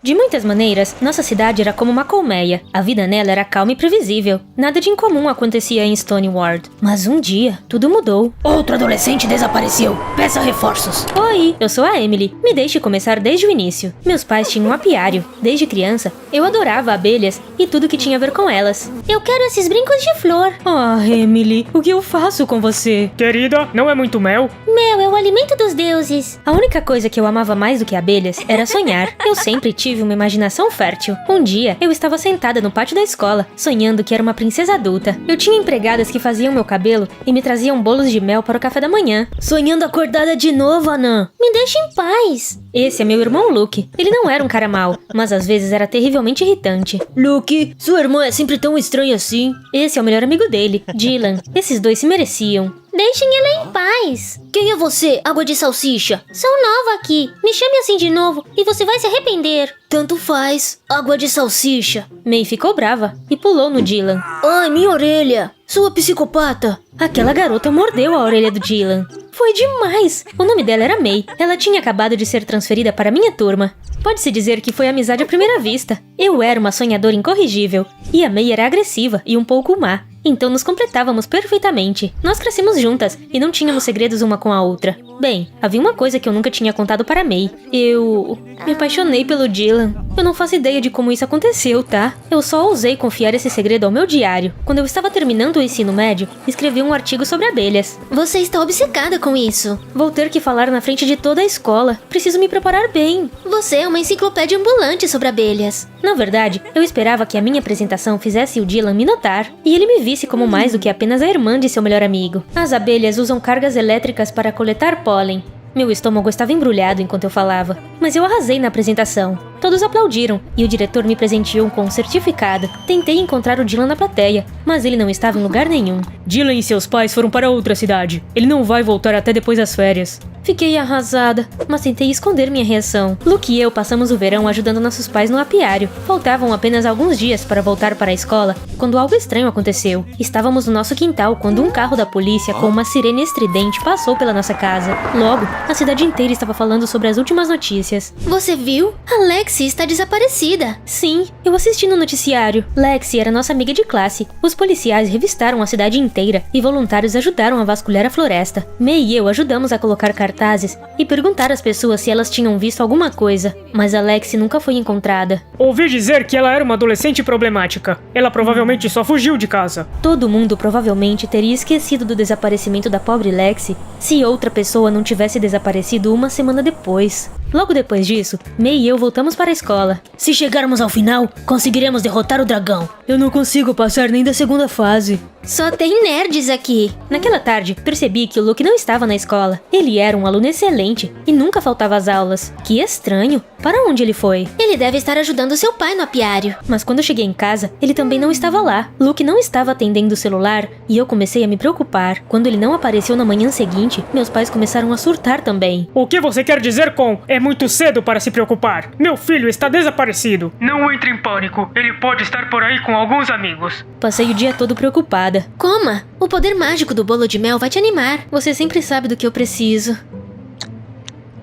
De muitas maneiras, nossa cidade era como uma colmeia. A vida nela era calma e previsível. Nada de incomum acontecia em Stoneward. Mas um dia, tudo mudou. Outro adolescente desapareceu. Peça reforços. Oi, eu sou a Emily. Me deixe começar desde o início. Meus pais tinham um apiário. Desde criança, eu adorava abelhas e tudo que tinha a ver com elas. Eu quero esses brincos de flor. Ah, Emily, o que eu faço com você? Querida, não é muito mel? Mel é o alimento dos deuses. A única coisa que eu amava mais do que abelhas era sonhar. Eu sempre tive uma imaginação fértil. Um dia, eu estava sentada no pátio da escola, sonhando que era uma princesa adulta. Eu tinha empregadas que faziam meu cabelo e me traziam bolos de mel para o café da manhã. Sonhando acordada de novo, Anã. Me deixe em paz. Esse é meu irmão Luke. Ele não era um cara mau, mas às vezes era terrivelmente irritante. Luke, sua irmã é sempre tão estranha assim. Esse é o melhor amigo dele, Dylan. Esses dois se mereciam. Deixem ela em paz. Quem é você, água de salsicha? Sou nova aqui. Me chame assim de novo e você vai se arrepender. Tanto faz, água de salsicha. May ficou brava e pulou no Dylan. Ai, minha orelha. Sua psicopata. Aquela garota mordeu a orelha do Dylan. Foi demais! O nome dela era May. Ela tinha acabado de ser transferida para minha turma. Pode-se dizer que foi amizade à primeira vista. Eu era uma sonhadora incorrigível. E a May era agressiva e um pouco má. Então nos completávamos perfeitamente. Nós crescemos juntas e não tínhamos segredos uma com a outra. Bem, havia uma coisa que eu nunca tinha contado para May. Eu me apaixonei pelo Dylan. Eu não faço ideia de como isso aconteceu, tá? Eu só ousei confiar esse segredo ao meu diário. Quando eu estava terminando o ensino médio, escrevi um artigo sobre abelhas. Você está obcecada com isso. Vou ter que falar na frente de toda a escola. Preciso me preparar bem. Você é uma enciclopédia ambulante sobre abelhas. Na verdade, eu esperava que a minha apresentação fizesse o Dylan me notar. E ele me visse como mais do que apenas a irmã de seu melhor amigo. As abelhas usam cargas elétricas para coletar pólen. Meu estômago estava embrulhado enquanto eu falava, mas eu arrasei na apresentação. Todos aplaudiram e o diretor me presenteou com um certificado. Tentei encontrar o Dylan na plateia, mas ele não estava em lugar nenhum. Dylan e seus pais foram para outra cidade. Ele não vai voltar até depois das férias. Fiquei arrasada, mas tentei esconder minha reação. Luke e eu passamos o verão ajudando nossos pais no apiário. Faltavam apenas alguns dias para voltar para a escola, quando algo estranho aconteceu. Estávamos no nosso quintal quando um carro da polícia com uma sirene estridente passou pela nossa casa. Logo, a cidade inteira estava falando sobre as últimas notícias. Você viu? A Lexi está desaparecida. Sim, eu assisti no noticiário. Lexi era nossa amiga de classe. Os policiais revistaram a cidade inteira e voluntários ajudaram a vasculhar a floresta. May e eu ajudamos a colocar cartazes e perguntar às pessoas se elas tinham visto alguma coisa, mas a Lexi nunca foi encontrada. Ouvi dizer que ela era uma adolescente problemática. Ela provavelmente só fugiu de casa. Todo mundo provavelmente teria esquecido do desaparecimento da pobre Lexi se outra pessoa não tivesse desaparecido uma semana depois. Logo depois disso, May e eu voltamos para a escola. Se chegarmos ao final, conseguiremos derrotar o dragão. Eu não consigo passar nem da segunda fase. Só tem nerds aqui. Naquela tarde, percebi que o Luke não estava na escola. Ele era um aluno excelente e nunca faltava às aulas. Que estranho. Para onde ele foi? Ele deve estar ajudando seu pai no apiário. Mas quando cheguei em casa, ele também não estava lá. Luke não estava atendendo o celular e eu comecei a me preocupar. Quando ele não apareceu na manhã seguinte, meus pais começaram a surtar também. O que você quer dizer com "é muito cedo para se preocupar"? Meu filho está desaparecido. Não entre em pânico. Ele pode estar por aí com alguns amigos. Passei o dia todo preocupada. Coma! O poder mágico do bolo de mel vai te animar. Você sempre sabe do que eu preciso.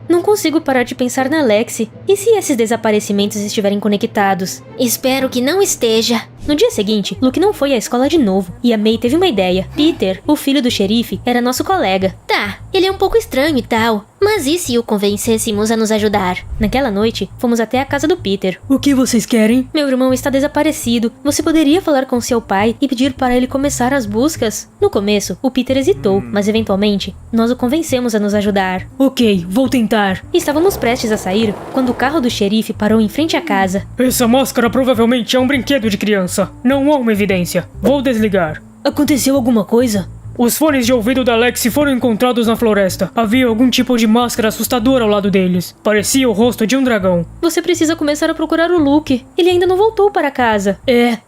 Não consigo parar de pensar na Lexi. E se esses desaparecimentos estiverem conectados? Espero que não esteja. No dia seguinte, Luke não foi à escola de novo, e a May teve uma ideia. Peter, o filho do xerife, era nosso colega. Tá, ele é um pouco estranho e tal, mas e se o convencêssemos a nos ajudar? Naquela noite, fomos até a casa do Peter. O que vocês querem? Meu irmão está desaparecido. Você poderia falar com seu pai e pedir para ele começar as buscas? No começo, o Peter hesitou, mas eventualmente, nós o convencemos a nos ajudar. Ok, vou tentar. Estávamos prestes a sair, quando o carro do xerife parou em frente à casa. Essa máscara provavelmente é um brinquedo de criança. Não há uma evidência. Vou desligar. Aconteceu alguma coisa? Os fones de ouvido da Lexi foram encontrados na floresta. Havia algum tipo de máscara assustadora ao lado deles. Parecia o rosto de um dragão. Você precisa começar a procurar o Luke. Ele ainda não voltou para casa.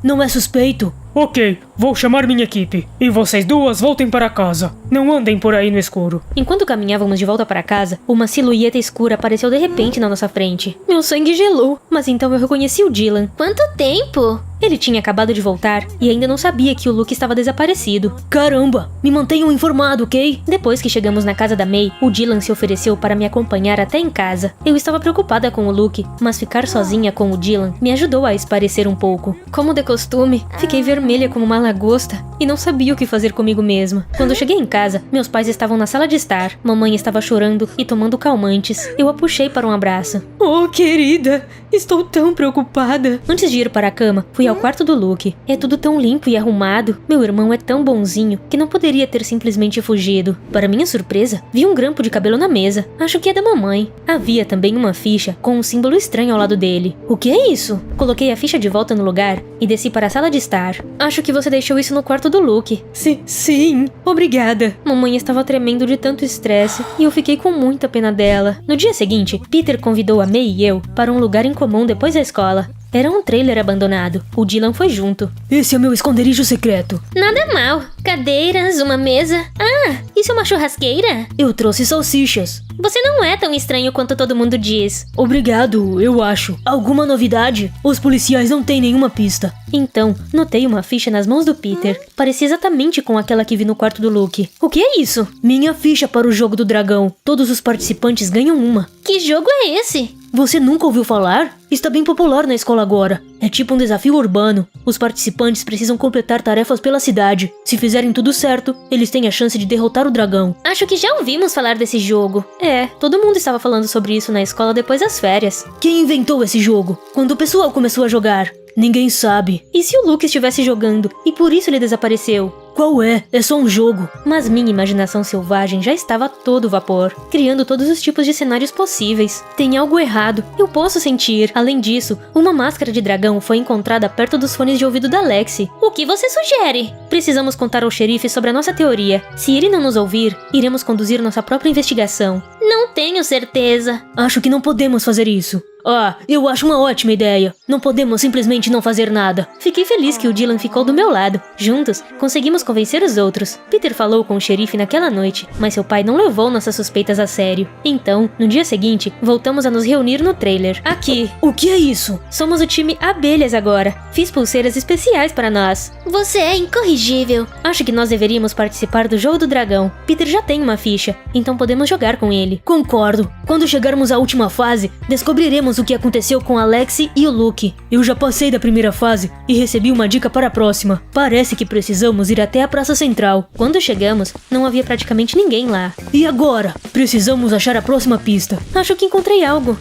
Não é suspeito. Ok, Vou chamar minha equipe. E vocês duas voltem para casa. Não andem por aí no escuro. Enquanto caminhávamos de volta para casa, uma silhueta escura apareceu de repente na nossa frente. Meu sangue gelou, mas então eu reconheci o Dylan. Quanto tempo? Ele tinha acabado de voltar e ainda não sabia que o Luke estava desaparecido. Caramba, me mantenham informado, ok? Depois que chegamos na casa da May, o Dylan se ofereceu para me acompanhar até em casa. Eu estava preocupada com o Luke, mas ficar sozinha com o Dylan me ajudou a espairecer um pouco. Como de costume, fiquei vermelha como uma lagosta e não sabia o que fazer comigo mesma. Quando cheguei em casa, meus pais estavam na sala de estar. Mamãe estava chorando e tomando calmantes. Eu a puxei para um abraço. Oh, querida, estou tão preocupada. Antes de ir para a cama, fui ao quarto do Luke. É tudo tão limpo e arrumado. Meu irmão é tão bonzinho que não poderia ter simplesmente fugido. Para minha surpresa, vi um grampo de cabelo na mesa. Acho que é da mamãe. Havia também uma ficha com um símbolo estranho ao lado dele. O que é isso? Coloquei a ficha de volta no lugar e desci para a sala de estar. Acho que você deixou isso no quarto do Luke. Sim, obrigada. Mamãe estava tremendo de tanto estresse e eu fiquei com muita pena dela. No dia seguinte, Peter convidou a May e eu para um lugar em comum depois da escola. Era um trailer abandonado. O Dylan foi junto. Esse é o meu esconderijo secreto. Nada mal. Cadeiras, uma mesa. Ah, isso é uma churrasqueira? Eu trouxe salsichas. Você não é tão estranho quanto todo mundo diz. Obrigado, eu acho. Alguma novidade? Os policiais não têm nenhuma pista. Então, notei uma ficha nas mãos do Peter. Parecia exatamente com aquela que vi no quarto do Luke. O que é isso? Minha ficha para o jogo do dragão. Todos os participantes ganham uma. Que jogo é esse? Você nunca ouviu falar? Está bem popular na escola agora. É tipo um desafio urbano. Os participantes precisam completar tarefas pela cidade. Se fizerem tudo certo, eles têm a chance de derrotar o dragão. Acho que já ouvimos falar desse jogo. É, todo mundo estava falando sobre isso na escola depois das férias. Quem inventou esse jogo? Quando o pessoal começou a jogar? Ninguém sabe. E se o Luke estivesse jogando e por isso ele desapareceu? Qual é? É só um jogo. Mas minha imaginação selvagem já estava a todo vapor, criando todos os tipos de cenários possíveis. Tem algo errado, eu posso sentir. Além disso, uma máscara de dragão foi encontrada perto dos fones de ouvido da Lexi. O que você sugere? Precisamos contar ao xerife sobre a nossa teoria. Se ele não nos ouvir, iremos conduzir nossa própria investigação. Não tenho certeza. Acho que não podemos fazer isso. Eu acho uma ótima ideia. Não podemos simplesmente não fazer nada. Fiquei feliz que o Dylan ficou do meu lado. Juntos, conseguimos convencer os outros. Peter falou com o xerife naquela noite, mas seu pai não levou nossas suspeitas a sério. Então, no dia seguinte, voltamos a nos reunir no trailer. Aqui. O que é isso? Somos o time Abelhas agora. Fiz pulseiras especiais para nós. Você é incorrigível. Acho que nós deveríamos participar do jogo do dragão. Peter já tem uma ficha, então podemos jogar com ele. Concordo. Quando chegarmos à última fase, descobriremos o que aconteceu com a Lexi e o Luke. Eu já passei da primeira fase e recebi uma dica para a próxima. Parece que precisamos ir até a Praça Central. Quando chegamos, não havia praticamente ninguém lá. E agora? Precisamos achar a próxima pista. Acho que encontrei algo.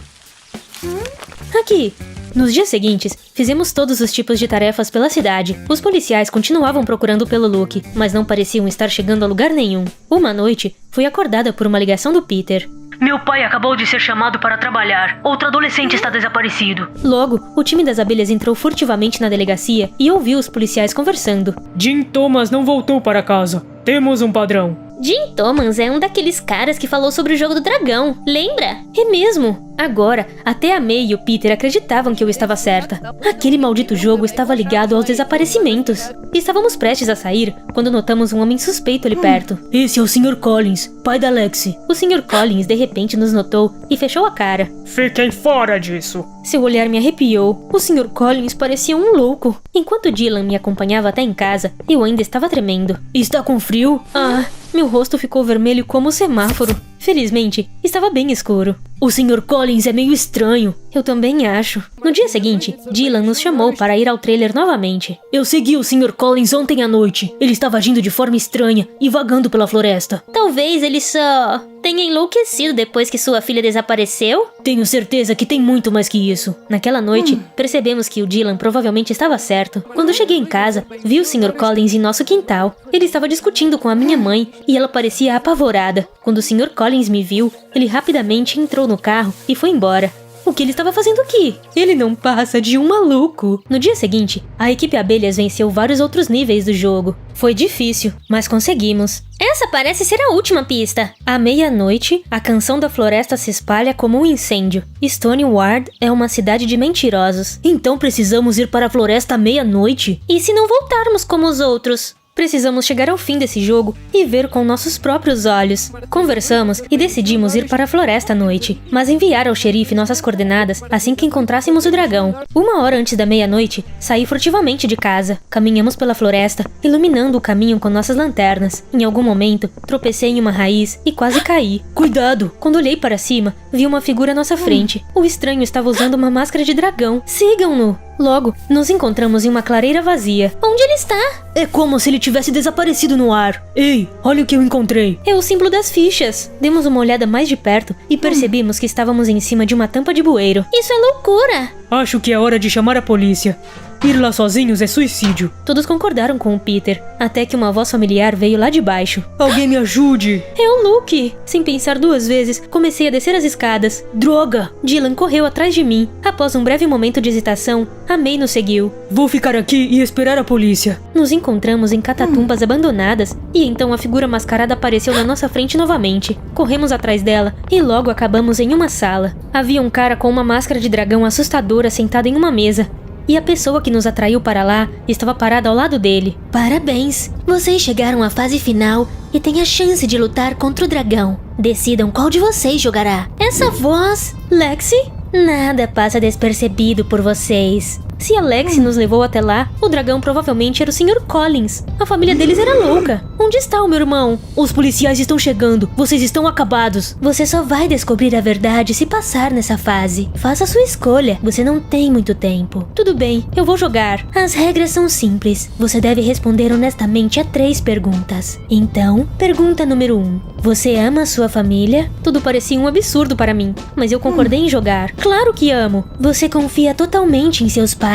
Aqui. Nos dias seguintes, fizemos todos os tipos de tarefas pela cidade. Os policiais continuavam procurando pelo Luke, mas não pareciam estar chegando a lugar nenhum. Uma noite, fui acordada por uma ligação do Peter. Meu pai acabou de ser chamado para trabalhar. Outro adolescente está desaparecido. Logo, o time das abelhas entrou furtivamente na delegacia e ouviu os policiais conversando. Jim Thomas não voltou para casa. Temos um padrão. Jim Thomas é um daqueles caras que falou sobre o jogo do dragão, lembra? É mesmo? Agora, até a May e o Peter acreditavam que eu estava certa. Aquele maldito jogo estava ligado aos desaparecimentos. Estávamos prestes a sair quando notamos um homem suspeito ali perto. Esse é o Sr. Collins, pai da Lexi. O Sr. Collins de repente nos notou e fechou a cara. Fiquem fora disso. Seu olhar me arrepiou. O Sr. Collins parecia um louco. Enquanto Dylan me acompanhava até em casa, eu ainda estava tremendo. Está com frio? Meu rosto ficou vermelho como o semáforo. Felizmente, estava bem escuro. O Sr. Collins é meio estranho. Eu também acho. No dia seguinte, Dylan nos chamou para ir ao trailer novamente. Eu segui o Sr. Collins ontem à noite. Ele estava agindo de forma estranha e vagando pela floresta. Talvez ele só tenha enlouquecido depois que sua filha desapareceu? Tenho certeza que tem muito mais que isso. Naquela noite, percebemos que o Dylan provavelmente estava certo. Quando cheguei em casa, vi o Sr. Collins em nosso quintal. Ele estava discutindo com a minha mãe e ela parecia apavorada. Quando o Sr. Collins me viu, ele rapidamente entrou no carro e foi embora. O que ele estava fazendo aqui? Ele não passa de um maluco. No dia seguinte, a equipe Abelhas venceu vários outros níveis do jogo. Foi difícil, mas conseguimos. Essa parece ser a última pista. À meia-noite, a canção da floresta se espalha como um incêndio. Stoneward é uma cidade de mentirosos. Então precisamos ir para a floresta à meia-noite? E se não voltarmos como os outros? Precisamos chegar ao fim desse jogo e ver com nossos próprios olhos. Conversamos e decidimos ir para a floresta à noite, mas enviar ao xerife nossas coordenadas assim que encontrássemos o dragão. 1 hora antes da meia-noite, saí furtivamente de casa. Caminhamos pela floresta, iluminando o caminho com nossas lanternas. Em algum momento, tropecei em uma raiz e quase caí. Cuidado! Quando olhei para cima, vi uma figura à nossa frente. O estranho estava usando uma máscara de dragão. Sigam-no! Logo, nos encontramos em uma clareira vazia. Onde ele está? É como se ele tivesse desaparecido no ar. Ei, olha o que eu encontrei. É o símbolo das fichas. Demos uma olhada mais de perto e percebimos que estávamos em cima de uma tampa de bueiro. Isso é loucura! Acho que é hora de chamar a polícia. Ir lá sozinhos é suicídio. Todos concordaram com o Peter, até que uma voz familiar veio lá de baixo. Alguém me ajude! É o Luke! Sem pensar 2 vezes, comecei a descer as escadas. Droga! Dylan correu atrás de mim. Após um breve momento de hesitação, a May nos seguiu. Vou ficar aqui e esperar a polícia. Nos encontramos em catatumbas abandonadas, e então a figura mascarada apareceu na nossa frente novamente. Corremos atrás dela, e logo acabamos em uma sala. Havia um cara com uma máscara de dragão assustadora sentado em uma mesa. E a pessoa que nos atraiu para lá estava parada ao lado dele. Parabéns! Vocês chegaram à fase final e têm a chance de lutar contra o dragão. Decidam qual de vocês jogará. Essa voz... Lexi? Nada passa despercebido por vocês. Se a Lexi nos levou até lá, o dragão provavelmente era o Sr. Collins. A família deles era louca. Onde está o meu irmão? Os policiais estão chegando. Vocês estão acabados. Você só vai descobrir a verdade se passar nessa fase. Faça sua escolha. Você não tem muito tempo. Tudo bem, eu vou jogar. As regras são simples. Você deve responder honestamente a 3 perguntas. Então, pergunta número 1. Você ama sua família? Tudo parecia um absurdo para mim, mas eu concordei em jogar. Claro que amo. Você confia totalmente em seus pais?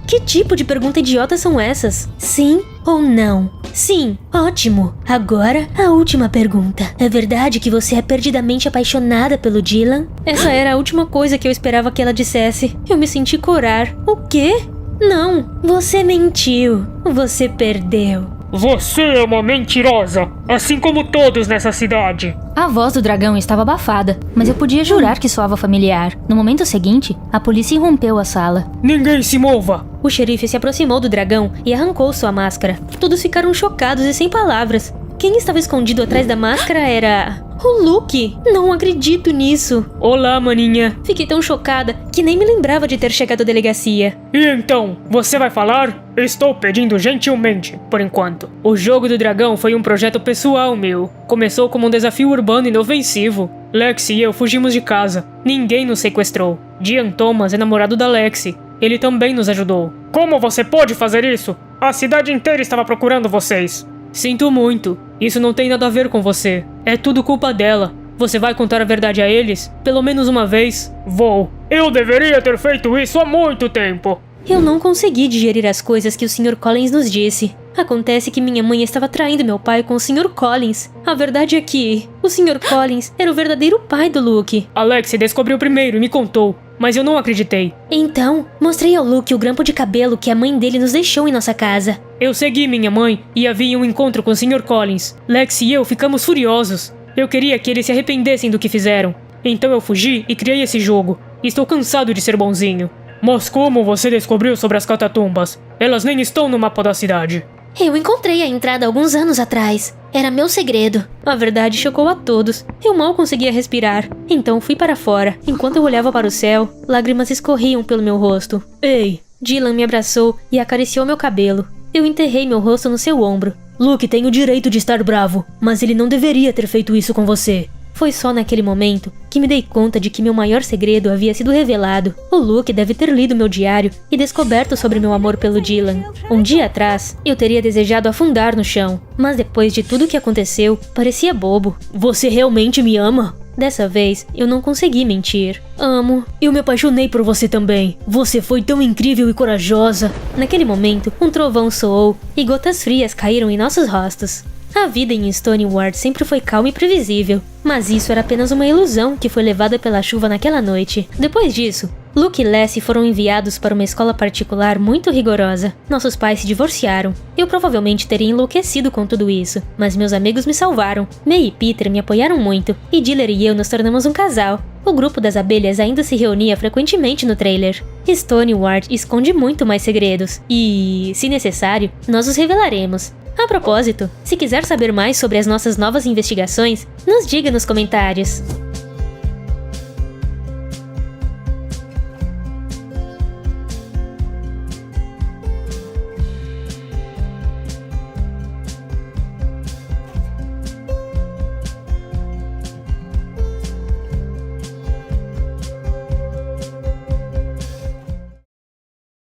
Que tipo de pergunta idiota são essas? Sim ou não? Sim. Ótimo. Agora, a última pergunta. É verdade que você é perdidamente apaixonada pelo Dylan? Essa era a última coisa que eu esperava que ela dissesse. Eu me senti corar. O quê? Não. Você mentiu. Você perdeu. Você é uma mentirosa, assim como todos nessa cidade. A voz do dragão estava abafada, mas eu podia jurar que soava familiar. No momento seguinte, a polícia irrompeu a sala. Ninguém se mova! O xerife se aproximou do dragão e arrancou sua máscara. Todos ficaram chocados e sem palavras. Quem estava escondido atrás da máscara era... o Luke! Não acredito nisso! Olá, maninha! Fiquei tão chocada que nem me lembrava de ter chegado à delegacia. E então, você vai falar? Estou pedindo gentilmente, por enquanto. O jogo do dragão foi um projeto pessoal meu. Começou como um desafio urbano inofensivo. Lexi e eu fugimos de casa. Ninguém nos sequestrou. Dian Thomas é namorado da Lexi. Ele também nos ajudou. Como você pode fazer isso? A cidade inteira estava procurando vocês. Sinto muito. Isso não tem nada a ver com você. É tudo culpa dela. Você vai contar a verdade a eles? Pelo menos uma vez? Vou. Eu deveria ter feito isso há muito tempo. Eu não consegui digerir as coisas que o Sr. Collins nos disse. Acontece que minha mãe estava traindo meu pai com o Sr. Collins. A verdade é que o Sr. Collins era o verdadeiro pai do Luke. Alexi descobriu primeiro e me contou, mas eu não acreditei. Então, mostrei ao Luke o grampo de cabelo que a mãe dele nos deixou em nossa casa. Eu segui minha mãe e havia um encontro com o Sr. Collins. Lexi e eu ficamos furiosos. Eu queria que eles se arrependessem do que fizeram. Então eu fugi e criei esse jogo. Estou cansado de ser bonzinho. Mas como você descobriu sobre as catatumbas? Elas nem estão no mapa da cidade. Eu encontrei a entrada alguns anos atrás. Era meu segredo. A verdade chocou a todos. Eu mal conseguia respirar. Então fui para fora. Enquanto eu olhava para o céu, lágrimas escorriam pelo meu rosto. Ei! Dylan me abraçou e acariciou meu cabelo. Eu enterrei meu rosto no seu ombro. Luke tem o direito de estar bravo, mas ele não deveria ter feito isso com você. Foi só naquele momento que me dei conta de que meu maior segredo havia sido revelado. O Luke deve ter lido meu diário e descoberto sobre meu amor pelo Dylan. Um dia atrás, eu teria desejado afundar no chão, mas depois de tudo que aconteceu, parecia bobo. Você realmente me ama? Dessa vez, eu não consegui mentir. Amo. Eu me apaixonei por você também. Você foi tão incrível e corajosa. Naquele momento, um trovão soou e gotas frias caíram em nossos rostos. A vida em Stoneward sempre foi calma e previsível, Mas isso era apenas uma ilusão que foi levada pela chuva naquela noite. Depois disso, Luke e Lassie foram enviados para uma escola particular muito rigorosa. Nossos pais se divorciaram. Eu provavelmente teria enlouquecido com tudo isso, mas meus amigos me salvaram. May e Peter me apoiaram muito, e Diller e eu nos tornamos um casal. O grupo das abelhas ainda se reunia frequentemente no trailer. Stoneward esconde muito mais segredos, e, se necessário, nós os revelaremos. A propósito, se quiser saber mais sobre as nossas novas investigações, nos diga nos comentários.